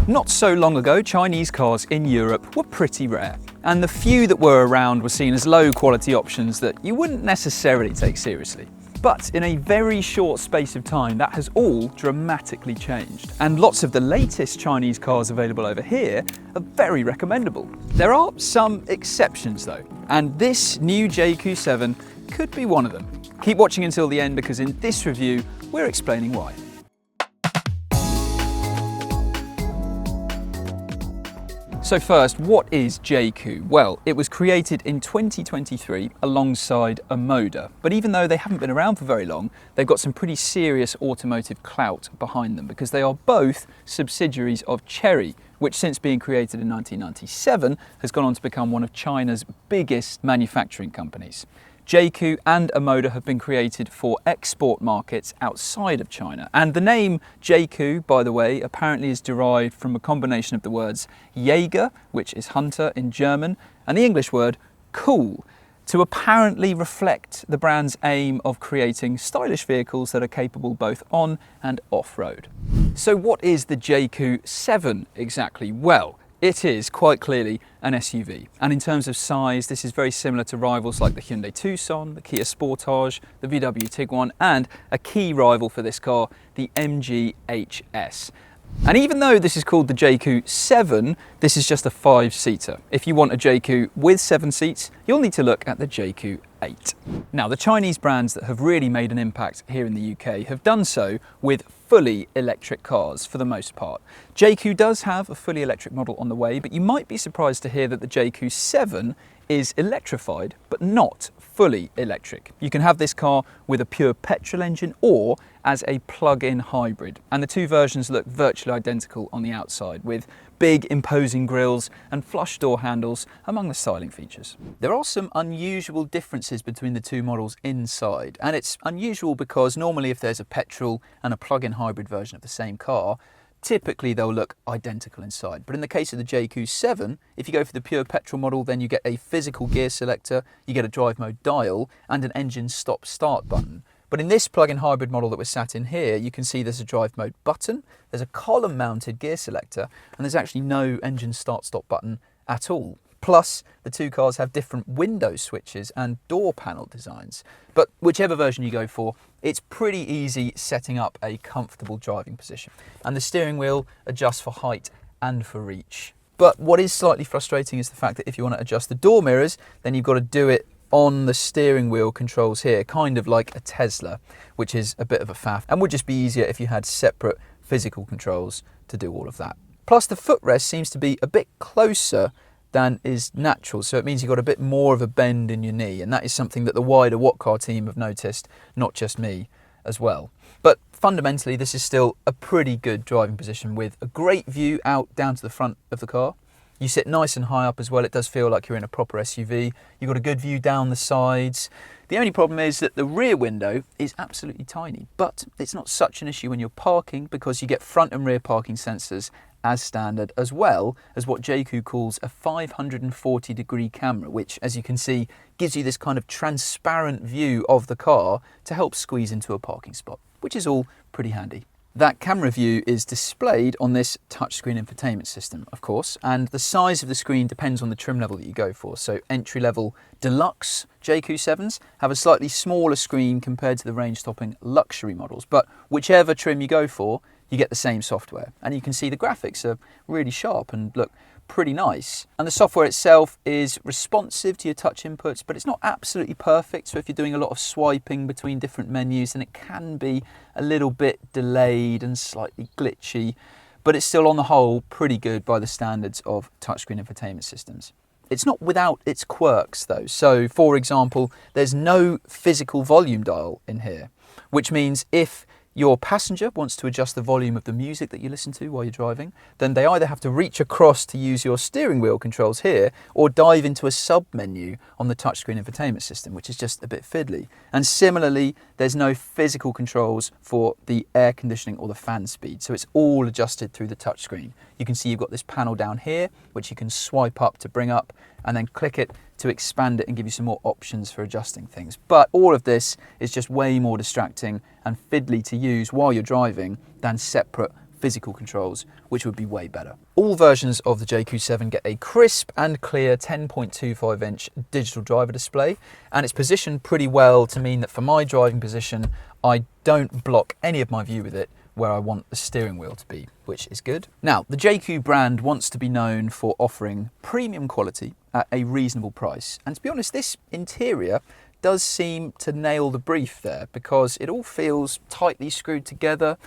Not so long ago, Chinese cars in Europe were pretty rare, and the few that were around were seen as low quality options that you wouldn't necessarily take seriously. But in a very short space of time, that has all dramatically changed. And lots of the latest Chinese cars available over here are very recommendable. There are some exceptions though, and this new Jaecoo 7 could be one of them. Keep watching until the end because in this review, we're explaining why. So first, what is Jaecoo? Well, it was created in 2023 alongside Omoda, but even though they haven't been around for very long, they've got some pretty serious automotive clout behind them because they are both subsidiaries of Chery, which since being created in 1997 has gone on to become one of China's biggest manufacturing companies. Jaecoo and Omoda have been created for export markets outside of China. And the name Jaecoo, by the way, apparently is derived from a combination of the words Jäger, which is hunter in German, and the English word cool, to apparently reflect the brand's aim of creating stylish vehicles that are capable both on and off-road. So what is the Jaecoo 7 exactly? Well, it is quite clearly an SUV, and in terms of size this is very similar to rivals like the Hyundai Tucson, the Kia Sportage, the VW Tiguan, and a key rival for this car, the MG HS. And even though this is called the Jaecoo 7, this is just a 5-seater. If you want a Jaecoo with 7 seats, you'll need to look at the Jaecoo 8. Now, the Chinese brands that have really made an impact here in the UK have done so with fully electric cars for the most part. Jaecoo does have a fully electric model on the way, but you might be surprised to hear that the Jaecoo 7 is electrified, but not fully electric. You can have this car with a pure petrol engine or as a plug-in hybrid. And the two versions look virtually identical on the outside, with big imposing grilles and flush door handles among the styling features. There are some unusual differences between the two models inside, and it's unusual because normally if there's a petrol and a plug-in hybrid version of the same car, typically they'll look identical inside. But in the case of the Jaecoo 7, if you go for the pure petrol model, then you get a physical gear selector, you get a drive mode dial, and an engine stop-start button. But in this plug-in hybrid model that we're sat in here, you can see there's a drive mode button, there's a column-mounted gear selector, and there's actually no engine start-stop button at all. Plus, the two cars have different window switches and door panel designs. But whichever version you go for, it's pretty easy setting up a comfortable driving position. And the steering wheel adjusts for height and for reach. But what is slightly frustrating is the fact that if you want to adjust the door mirrors, then you've got to do it on the steering wheel controls here, kind of like a Tesla, which is a bit of a faff and would just be easier if you had separate physical controls to do all of that. Plus, the footrest seems to be a bit closer than is natural, so it means you've got a bit more of a bend in your knee, and that is something that the wider What Car team have noticed, not just me as well. But fundamentally, this is still a pretty good driving position with a great view out down to the front of the car. You sit nice and high up as well. It does feel like you're in a proper SUV. You've got a good view down the sides. The only problem is that the rear window is absolutely tiny, but it's not such an issue when you're parking because you get front and rear parking sensors as standard, as well as what Jaecoo calls a 540-degree camera, which, as you can see, gives you this kind of transparent view of the car to help squeeze into a parking spot, which is all pretty handy. That camera view is displayed on this touchscreen infotainment system, of course, and the size of the screen depends on the trim level that you go for. So entry-level deluxe Jaecoo 7s have a slightly smaller screen compared to the range-topping luxury models, but whichever trim you go for, you get the same software. And you can see the graphics are really sharp and look pretty nice. And the software itself is responsive to your touch inputs, but it's not absolutely perfect. So if you're doing a lot of swiping between different menus, then it can be a little bit delayed and slightly glitchy, but it's still on the whole pretty good by the standards of touchscreen infotainment systems. It's not without its quirks though. So for example, there's no physical volume dial in here, which means if your passenger wants to adjust the volume of the music that you listen to while you're driving, then they either have to reach across to use your steering wheel controls here or dive into a sub-menu on the touchscreen infotainment system, which is just a bit fiddly. And similarly, there's no physical controls for the air conditioning or the fan speed, so it's all adjusted through the touchscreen. You can see you've got this panel down here, which you can swipe up to bring up, and then click it to expand it and give you some more options for adjusting things. But all of this is just way more distracting and fiddly to use while you're driving than separate physical controls, which would be way better. All versions of the Jaecoo 7 get a crisp and clear 10.25-inch digital driver display, and it's positioned pretty well to mean that for my driving position, I don't block any of my view with it where I want the steering wheel to be, which is good. Now, the Jaecoo brand wants to be known for offering premium quality at a reasonable price. And to be honest, this interior does seem to nail the brief there, because it all feels tightly screwed together.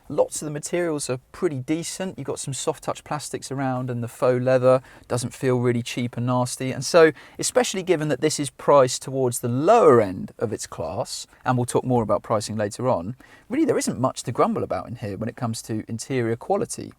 Lots of the materials are pretty decent. You've got some soft touch plastics around, and the faux leather doesn't feel really cheap and nasty. And so, especially given that this is priced towards the lower end of its class, and we'll talk more about pricing later on, really there isn't much to grumble about in here when it comes to interior quality.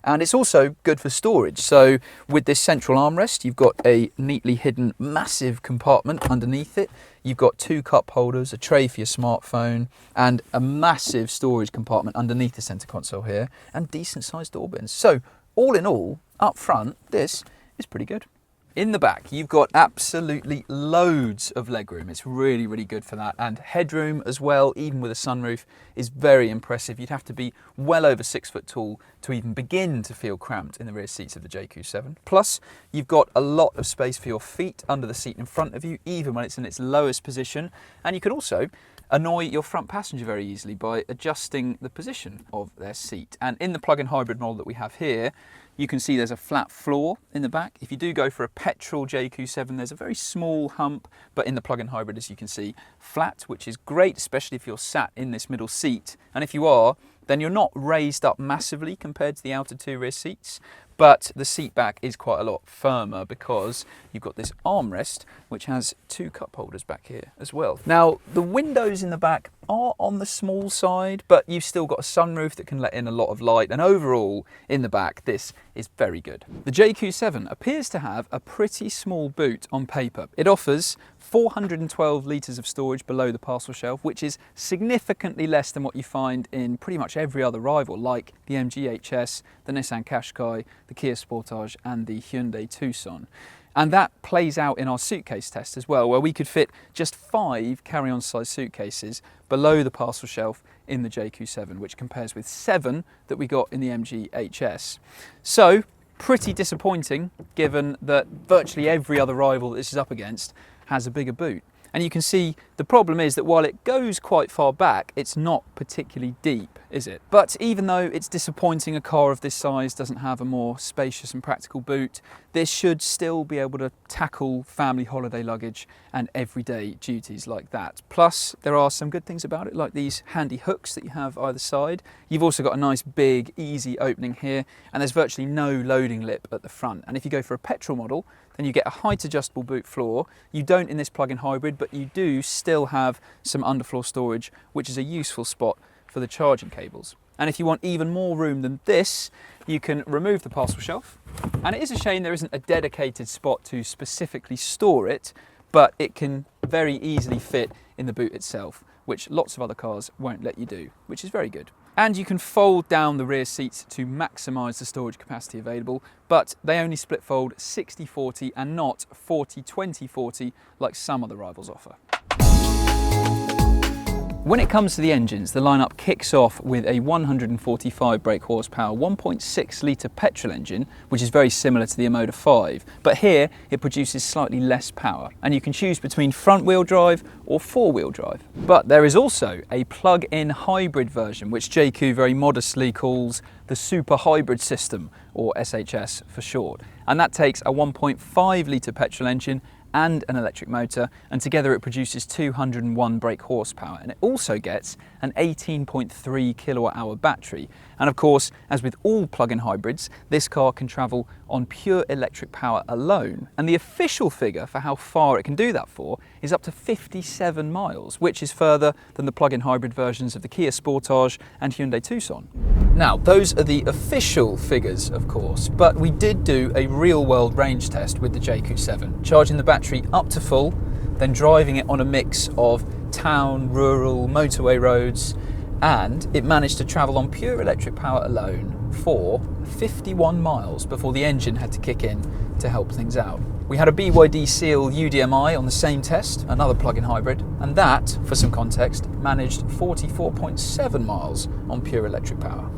And it's also good for storage. So with this central armrest, you've got a neatly hidden massive compartment underneath it. You've got 2 cup holders, a tray for your smartphone, and a massive storage compartment underneath the center console here, and decent sized door bins. So all in all, up front, this is pretty good. In the back, you've got absolutely loads of legroom. It's really, really good for that. And headroom as well, even with a sunroof, is very impressive. You'd have to be well over 6 foot tall to even begin to feel cramped in the rear seats of the Jaecoo 7. Plus, you've got a lot of space for your feet under the seat in front of you, even when it's in its lowest position. And you can also annoy your front passenger very easily by adjusting the position of their seat. And in the plug-in hybrid model that we have here, you can see there's a flat floor in the back. If you do go for a petrol Jaecoo 7, there's a very small hump, but in the plug-in hybrid, as you can see, flat, which is great, especially if you're sat in this middle seat. And if you are, then you're not raised up massively compared to the outer 2 rear seats, but the seat back is quite a lot firmer because you've got this armrest, which has 2 cup holders back here as well. Now, the windows in the back are on the small side, but you've still got a sunroof that can let in a lot of light, and overall, in the back, this is very good. The Jaecoo 7 appears to have a pretty small boot on paper. It offers 412 litres of storage below the parcel shelf, which is significantly less than what you find in pretty much every other rival, like the MG HS, the Nissan Qashqai, the Kia Sportage and the Hyundai Tucson. And that plays out in our suitcase test as well, where we could fit just 5 carry-on size suitcases below the parcel shelf in the Jaecoo 7, which compares with 7 that we got in the MG HS. So, pretty disappointing given that virtually every other rival that this is up against has a bigger boot. And you can see the problem is that while it goes quite far back, it's not particularly deep, is it? But even though it's disappointing a car of this size doesn't have a more spacious and practical boot, this should still be able to tackle family holiday luggage and everyday duties like that. Plus, there are some good things about it, like these handy hooks that you have either side. You've also got a nice big, easy opening here, and there's virtually no loading lip at the front. And if you go for a petrol model, then you get a height adjustable boot floor. You don't in this plug-in hybrid, but you do still have some underfloor storage, which is a useful spot for the charging cables. And if you want even more room than this, you can remove the parcel shelf. And it is a shame there isn't a dedicated spot to specifically store it, but it can very easily fit in the boot itself, which lots of other cars won't let you do, which is very good. And you can fold down the rear seats to maximise the storage capacity available, but they only split fold 60-40 and not 40-20-40 like some other rivals offer. When it comes to the engines, the lineup kicks off with a 145 brake horsepower 1.6 litre petrol engine, which is very similar to the Omoda 5, but here it produces slightly less power, and you can choose between front wheel drive or four wheel drive. But there is also a plug-in hybrid version, which Jaecoo very modestly calls the Super Hybrid System, or SHS for short, and that takes a 1.5 litre petrol engine and an electric motor, and together it produces 201 brake horsepower, and it also gets an 18.3 kilowatt hour battery. And of course, as with all plug-in hybrids, this car can travel on pure electric power alone, and the official figure for how far it can do that for is up to 57 miles, which is further than the plug-in hybrid versions of the Kia Sportage and Hyundai Tucson. Now, those are the official figures, of course, but we did do a real-world range test with the Jaecoo 7, charging the battery up to full, then driving it on a mix of town, rural, motorway roads, and it managed to travel on pure electric power alone for 51 miles before the engine had to kick in to help things out. We had a BYD Seal UDMI on the same test, another plug-in hybrid, and that, for some context, managed 44.7 miles on pure electric power.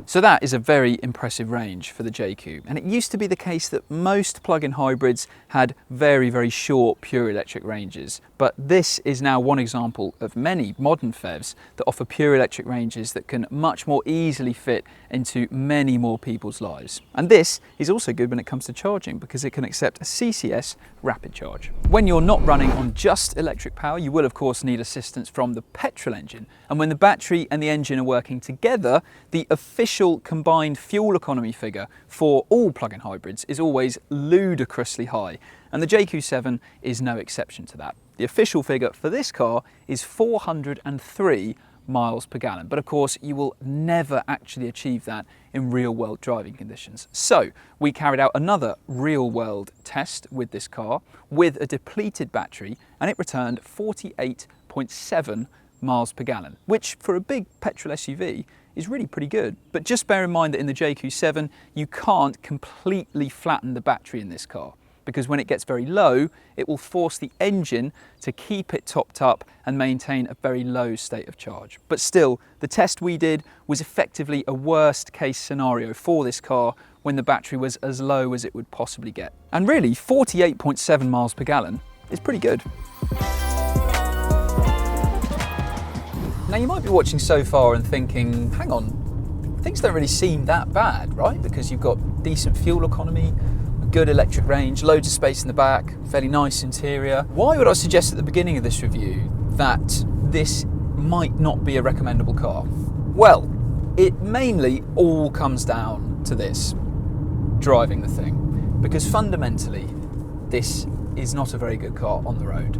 So that is a very impressive range for the Jaecoo, and it used to be the case that most plug-in hybrids had very, very short pure electric ranges, but this is now one example of many modern PHEVs that offer pure electric ranges that can much more easily fit into many more people's lives. And this is also good when it comes to charging because it can accept a CCS rapid charge. When you're not running on just electric power, you will of course need assistance from the petrol engine, and when the battery and the engine are working together, the official combined fuel economy figure for all plug-in hybrids is always ludicrously high, and the Jaecoo 7 is no exception to that. The official figure for this car is 403 miles per gallon, but of course you will never actually achieve that in real-world driving conditions. So we carried out another real-world test with this car with a depleted battery, and it returned 48.7 miles per gallon, which for a big petrol SUV is really pretty good. But just bear in mind that in the Jaecoo 7 you can't completely flatten the battery in this car, because when it gets very low, it will force the engine to keep it topped up and maintain a very low state of charge. But still, the test we did was effectively a worst case scenario for this car when the battery was as low as it would possibly get. And really, 48.7 miles per gallon is pretty good. Now you might be watching so far and thinking, hang on, things don't really seem that bad, right? Because you've got decent fuel economy, good electric range, loads of space in the back, fairly nice interior. Why would I suggest at the beginning of this review that this might not be a recommendable car? Well, it mainly all comes down to this, driving the thing, because fundamentally this is not a very good car on the road.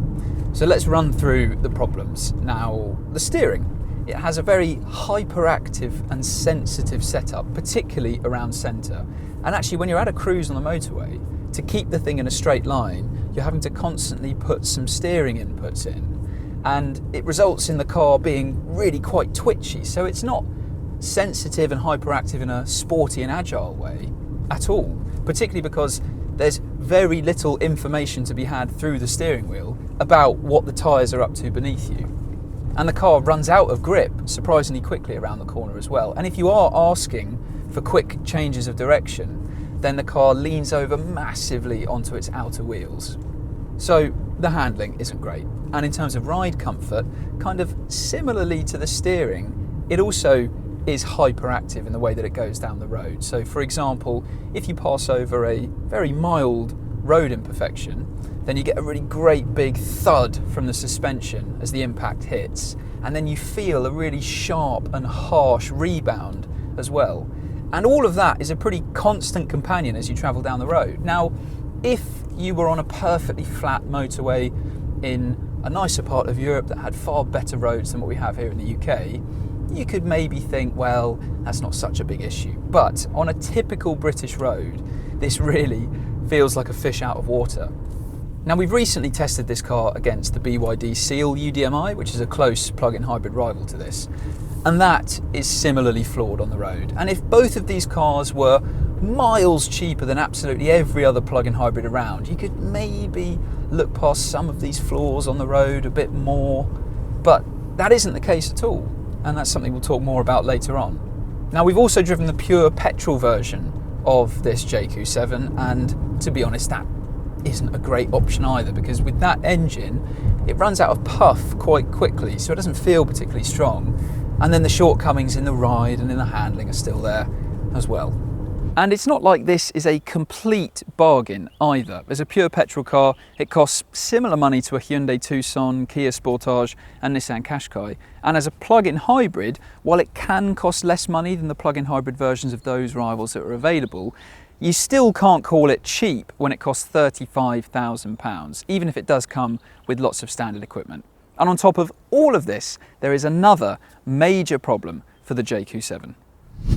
So let's run through the problems. Now, the steering. It has a very hyperactive and sensitive setup, particularly around centre. And actually, when you're at a cruise on the motorway, to keep the thing in a straight line, you're having to constantly put some steering inputs in. And it results in the car being really quite twitchy. So it's not sensitive and hyperactive in a sporty and agile way at all, particularly because there's very little information to be had through the steering wheel about what the tyres are up to beneath you. And the car runs out of grip surprisingly quickly around the corner as well. And if you are asking for quick changes of direction, then the car leans over massively onto its outer wheels. So the handling isn't great. And in terms of ride comfort, kind of similarly to the steering, it also is hyperactive in the way that it goes down the road. So for example, if you pass over a very mild road imperfection, then you get a really great big thud from the suspension as the impact hits, and then you feel a really sharp and harsh rebound as well. And all of that is a pretty constant companion as you travel down the road. Now, if you were on a perfectly flat motorway in a nicer part of Europe that had far better roads than what we have here in the UK, you could maybe think, well, that's not such a big issue. But on a typical British road, this really feels like a fish out of water. Now, we've recently tested this car against the BYD Seal UDMI, which is a close plug-in hybrid rival to this, and that is similarly flawed on the road. And if both of these cars were miles cheaper than absolutely every other plug-in hybrid around, you could maybe look past some of these flaws on the road a bit more, but that isn't the case at all, and that's something we'll talk more about later on. Now, we've also driven the pure petrol version of this Jaecoo 7, and to be honest, that isn't a great option either, because with that engine it runs out of puff quite quickly, so it doesn't feel particularly strong, and then the shortcomings in the ride and in the handling are still there as well. And it's not like this is a complete bargain either. As a pure petrol car, it costs similar money to a Hyundai Tucson, Kia Sportage and Nissan Qashqai. And as a plug-in hybrid, while it can cost less money than the plug-in hybrid versions of those rivals that are available, you still can't call it cheap when it costs £35,000, even if it does come with lots of standard equipment. And on top of all of this, there is another major problem for the Jaecoo 7,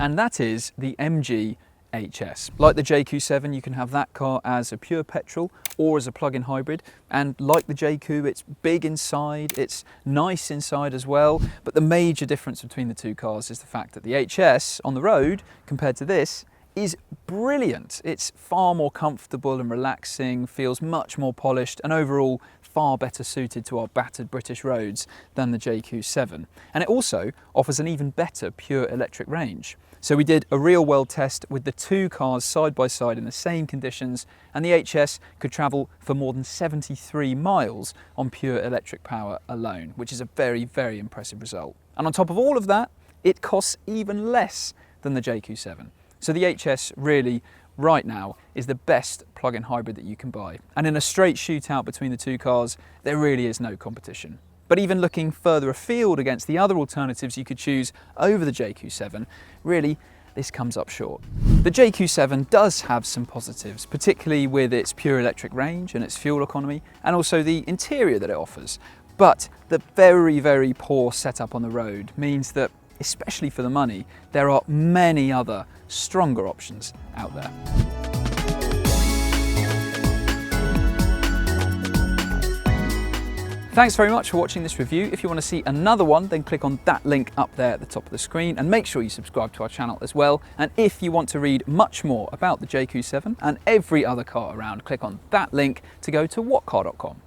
and that is the MG HS. Like the Jaecoo 7, you can have that car as a pure petrol or as a plug-in hybrid, and like the Jaecoo, it's big inside, it's nice inside as well, but the major difference between the two cars is the fact that the HS on the road compared to this is brilliant. It's far more comfortable and relaxing, feels much more polished, and overall far better suited to our battered British roads than the Jaecoo 7. And it also offers an even better pure electric range. So we did a real world test with the two cars side by side in the same conditions, and the HS could travel for more than 73 miles on pure electric power alone, which is a very, very impressive result. And on top of all of that, it costs even less than the Jaecoo 7. So the HS really, right now, is the best plug-in hybrid that you can buy. And in a straight shootout between the two cars, there really is no competition. But even looking further afield against the other alternatives you could choose over the Jaecoo 7, really, this comes up short. The Jaecoo 7 does have some positives, particularly with its pure electric range and its fuel economy, and also the interior that it offers. But the very, very poor setup on the road means that, especially for the money, there are many other stronger options out there. Thanks very much for watching this review. If you want to see another one, then click on that link up there at the top of the screen, and make sure you subscribe to our channel as well. And if you want to read much more about the Jaecoo 7 and every other car around, click on that link to go to whatcar.com.